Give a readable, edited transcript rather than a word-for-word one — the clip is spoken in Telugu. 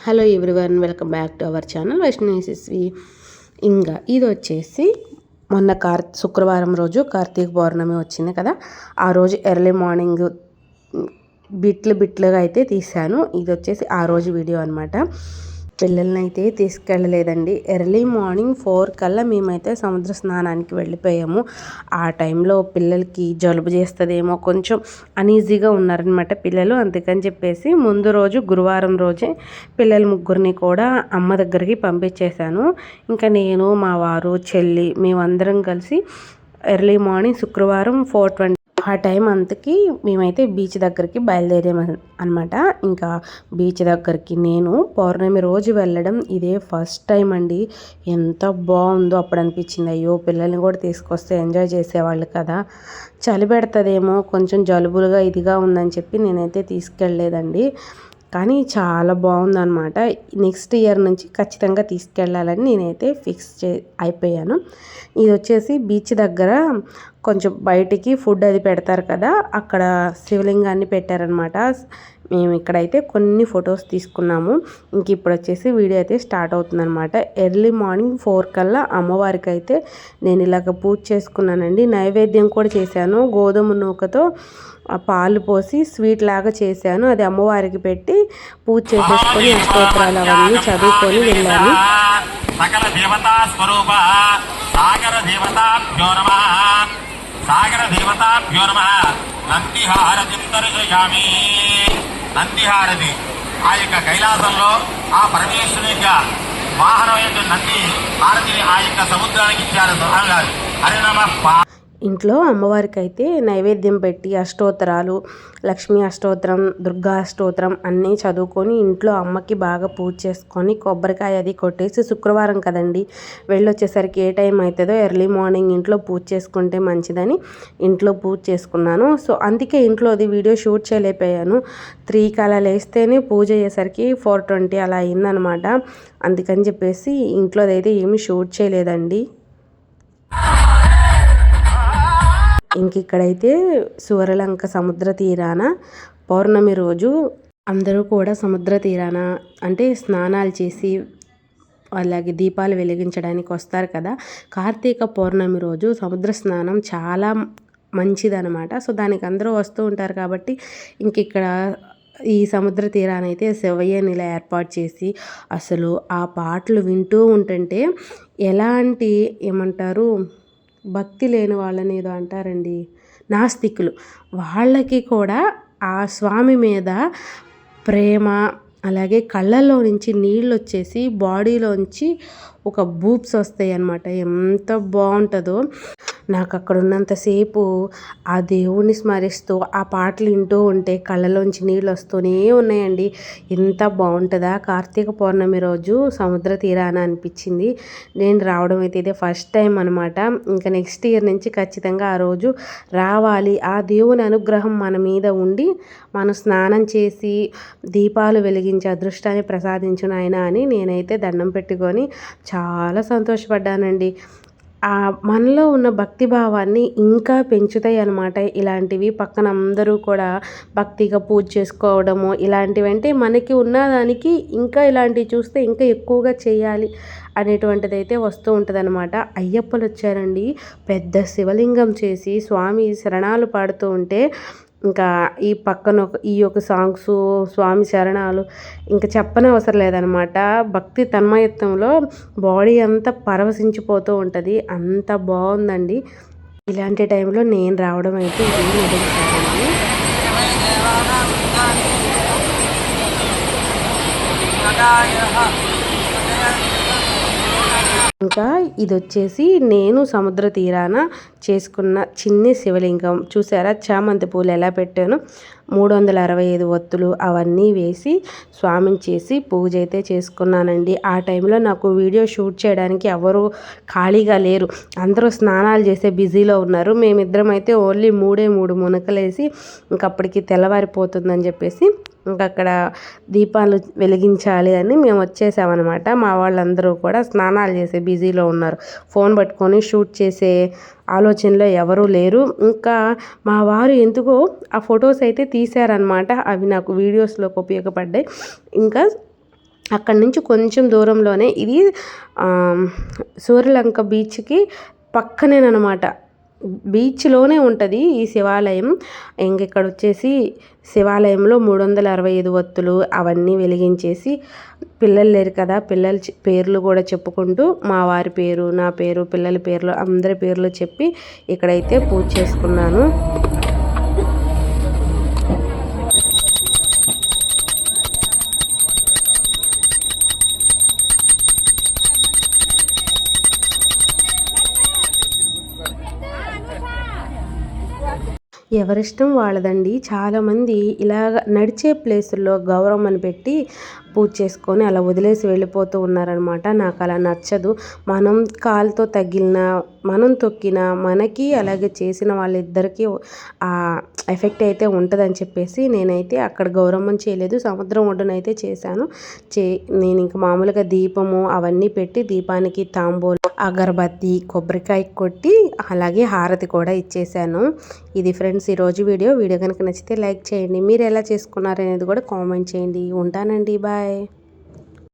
Hello everyone, welcome back to our channel Vaishnavi. ఇంకా ఇది వచ్చేసి మొన్న శుక్రవారం రోజు కార్తీక పౌర్ణమి వచ్చింది కదా, ఆ రోజు ఎర్లీ మార్నింగ్ బిట్లుగా అయితే తీశాను. ఇది వచ్చేసి ఆ రోజు వీడియో అనమాట. పిల్లల్ని అయితే తీసుకెళ్ళలేదండి. ఎర్లీ మార్నింగ్ 4 కల్లా మేమైతే సముద్ర స్నానానికి వెళ్ళిపోయాము. ఆ టైంలో పిల్లలకి జలుబు చేస్తుందేమో, కొంచెం అనీజీగా ఉన్నారనమాట పిల్లలు. అందుకని చెప్పేసి ముందు రోజు గురువారం రోజే పిల్లలు ముగ్గురిని కూడా అమ్మ దగ్గరికి పంపించేశాను. ఇంకా నేను, మా వారు, చెల్లి మేమందరం కలిసి ఎర్లీ మార్నింగ్ శుక్రవారం 4:20 ఆ టైం అంతకి మేమైతే బీచ్ దగ్గరికి బయలుదేరాము అనమాట. ఇంకా బీచ్ దగ్గరికి నేను పౌర్ణమి రోజు వెళ్ళడం ఇదే ఫస్ట్ టైం అండి. ఎంత బాగుందో అప్పుడు అనిపించింది. అయ్యో, పిల్లల్ని కూడా తీసుకొస్తే ఎంజాయ్ చేసేవాళ్ళు కదా, చలి పెడుతుందేమో, కొంచెం జలుబులుగా ఇదిగా ఉందని చెప్పి నేనైతే తీసుకెళ్ళలేదండి. కానీ చాలా బాగుందన్నమాట. నెక్స్ట్ ఇయర్ నుంచి ఖచ్చితంగా తీసుకెళ్ళాలని నేనైతే ఫిక్స్ అయిపోయాను. ఇది వచ్చేసి బీచ్ దగ్గర కొంచెం బయటికి ఫుడ్ అది పెడతారు కదా, అక్కడ శివలింగాన్ని పెట్టారనమాట. మేము ఇక్కడైతే కొన్ని ఫొటోస్ తీసుకున్నాము. ఇంక ఇప్పుడు వచ్చేసి వీడియో అయితే స్టార్ట్ అవుతుందన్నమాట. ఎర్లీ మార్నింగ్ 4 కల్లా అమ్మవారికి అయితే నేను ఇలాగ పూజ చేసుకున్నానండి. నైవేద్యం కూడా చేశాను. గోధుమ నూకతో పాలు పోసి స్వీట్ లాగా చేశాను. అది అమ్మవారికి పెట్టి పూజ చేసేసుకొని అష్టోత్తరాలు అవన్నీ చదువుకొని వెళ్ళాను. సకల దేవతా స్వరూప సాగర దేవతాభ్యో నమః, సాగర దేవతాభ్యో నమః. నందిహారతి దర్శయామి. నందిహారతి ఆ యొక్క కైలాసంలో ఆ పరమేశ్వరుని యొక్క వాహనం యొక్క నంది హారతిని ఆ యొక్క సముద్రానికి ఇచ్చారు. హరి నమః. ఇంట్లో అమ్మవారికి అయితే నైవేద్యం పెట్టి అష్టోత్తరాలు, లక్ష్మీ అష్టోత్తరం, దుర్గా అష్టోత్తరం అన్నీ చదువుకొని ఇంట్లో అమ్మకి బాగా పూజ చేసుకొని కొబ్బరికాయ అది కొట్టేసి, శుక్రవారం కదండి వెళ్ళొచ్చేసరికి ఏ టైం అవుతుందో ఎర్లీ మార్నింగ్ ఇంట్లో పూజ చేసుకుంటే మంచిదని ఇంట్లో పూజ చేసుకున్నాను. సో అందుకే ఇంట్లో అది వీడియో షూట్ చేయలేకపోయాను. 3కి అలా లేస్తేనే పూజ అయ్యేసరికి 4:20 అలా అయిందనమాట. అందుకని చెప్పేసి ఇంట్లో అయితే ఏమీ షూట్ చేయలేదండి. ఇంక ఇక్కడైతే సువరలంక సముద్ర తీరాన పౌర్ణమి రోజు అందరూ కూడా సముద్ర తీరాన అంటే స్నానాలు చేసి అలాగే దీపాలు వెలిగించడానికి వస్తారు కదా. కార్తీక పౌర్ణమి రోజు సముద్ర స్నానం చాలా మంచిదనమాట. సో దానికి అందరూ వస్తూ ఉంటారు కాబట్టి ఇంక ఇక్కడ ఈ సముద్ర తీరానైతే శివయ్యని ఇలా ఏర్పాటు చేసి అసలు ఆ పాటలు వింటూ ఉంటుంటే ఎలాంటి ఏమంటారు, భక్తి లేని వాళ్ళని ఏదో అంటారండి, నాస్తికులు, వాళ్ళకి కూడా ఆ స్వామి మీద ప్రేమ, అలాగే కళ్ళల్లో నుంచి నీళ్ళు వచ్చేసి బాడీలోంచి ఒక బూబ్స్ వస్తాయి అన్నమాట. ఎంత బాగుంటుందో. నాకు అక్కడ ఉన్నంతసేపు ఆ దేవుణ్ణి స్మరిస్తూ ఆ పాటలు వింటూ ఉంటే కళ్ళలోంచి నీళ్ళు వస్తూనే ఉన్నాయండి. ఎంత బాగుంటుందా కార్తీక పౌర్ణమి రోజు సముద్ర తీరాన అనిపించింది. నేను రావడం అయితే ఇదే ఫస్ట్ టైం అనమాట. ఇంకా నెక్స్ట్ ఇయర్ నుంచి ఖచ్చితంగా ఆ రోజు రావాలి. ఆ దేవుని అనుగ్రహం మన మీద ఉండి మనం స్నానం చేసి దీపాలు వెలిగించి అదృష్టాన్ని ప్రసాదించును ఆయన అని నేనైతే దండం పెట్టుకొని చాలా సంతోషపడ్డానండి. మనలో ఉన్న భక్తి భావాన్ని ఇంకా పెంచుతాయి అన్నమాట ఇలాంటివి. పక్కన అందరూ కూడా భక్తిగా పూజ చేసుకోవడము ఇలాంటివంటే మనకి ఉన్నదానికి ఇంకా ఇలాంటివి చూస్తే ఇంకా ఎక్కువగా చేయాలి అనేటువంటిది అయితే వస్తూ ఉంటుంది అనమాట. అయ్యప్పలు వచ్చారండి, పెద్ద శివలింగం చేసి స్వామి శరణాలు పాడుతూ ఉంటే ఇంకా ఈ పక్కన ఈ యొక్క సాంగ్స్, స్వామి శరణాలు ఇంకా చెప్పనవసరం లేదనమాట. భక్తి తన్మయత్వంలో బాడీ అంతా పరవశించిపోతూ ఉంటుంది. అంత బాగుందండి. ఇలాంటి టైంలో నేను రావడం అయితే మొదటిసారండి. ఇంకా ఇది వచ్చేసి నేను సముద్ర తీరాన చేసుకున్న చిన్ని శివలింగం చూసారా, చామంతి పూలు ఎలా పెట్టాను, 365 ఒత్తులు అవన్నీ వేసి స్వామిని చేసి పూజ అయితే చేసుకున్నానండి. ఆ టైంలో నాకు వీడియో షూట్ చేయడానికి ఎవరు ఖాళీగా లేరు, అందరూ స్నానాలు చేసే బిజీలో ఉన్నారు. మేమిద్దరం అయితే ఓన్లీ 3 మునకలేసి ఇంకప్పటికి తెల్లవారిపోతుందని చెప్పేసి ఇంకా అక్కడ దీపాలు వెలిగించాలి అని మేము వచ్చేసామన్నమాట. మా వాళ్ళందరూ కూడా స్నానాలు చేసే బిజీలో ఉన్నారు, ఫోన్ పట్టుకొని షూట్ చేసే ఆలోచనలో ఎవరూ లేరు. ఇంకా మా వారు ఎందుకో ఆ ఫొటోస్ అయితే తీశారనమాట. అవి నాకు వీడియోస్లోకి ఉపయోగపడ్డాయి. ఇంకా అక్కడి నుంచి కొంచెం దూరంలోనే ఇది సూర్యలంక బీచ్కి పక్కనేనమాట. బీచ్లోనే ఉంటుంది ఈ శివాలయం. ఇక్కడ వచ్చేసి శివాలయంలో 365 ఒత్తులు అవన్నీ వెలిగించేసి, పిల్లలు లేరు కదా, పిల్లల పేర్లు కూడా చెప్పుకుంటూ మా వారి పేరు, నా పేరు, పిల్లల పేర్లు, అందరి పేర్లు చెప్పి ఇక్కడైతే పూజ చేసుకున్నాను. ఎవరిష్టం వాళ్ళదండి. చాలామంది ఇలాగ నడిచే ప్లేసుల్లో గౌరమ్మని పెట్టి పూజ చేసుకొని అలా వదిలేసి వెళ్ళిపోతూ ఉన్నారనమాట. నాకు అలా నచ్చదు. మనం కాలుతో తగిలినా, మనం తొక్కినా మనకి అలాగే చేసిన వాళ్ళిద్దరికీ ఆ ఎఫెక్ట్ అయితే ఉంటుందని చెప్పేసి నేనైతే అక్కడ గౌరమ్మని చేయలేదు, సముద్రం ఒడ్డునైతే చేశాను. నేను ఇంక మామూలుగా దీపము అవన్నీ పెట్టి దీపానికి తాంబూలం, అగరబత్తి, కొబ్బరికాయ కొట్టి అలాగే హారతి కూడా ఇచ్చేసాను. ఇది ఫ్రెండ్స్ ఈరోజు వీడియో కనుక నచ్చితే లైక్ చేయండి. మీరు ఎలా చేసుకున్నారనేది కూడా కామెంట్ చేయండి. ఉంటానండి, బాయ్.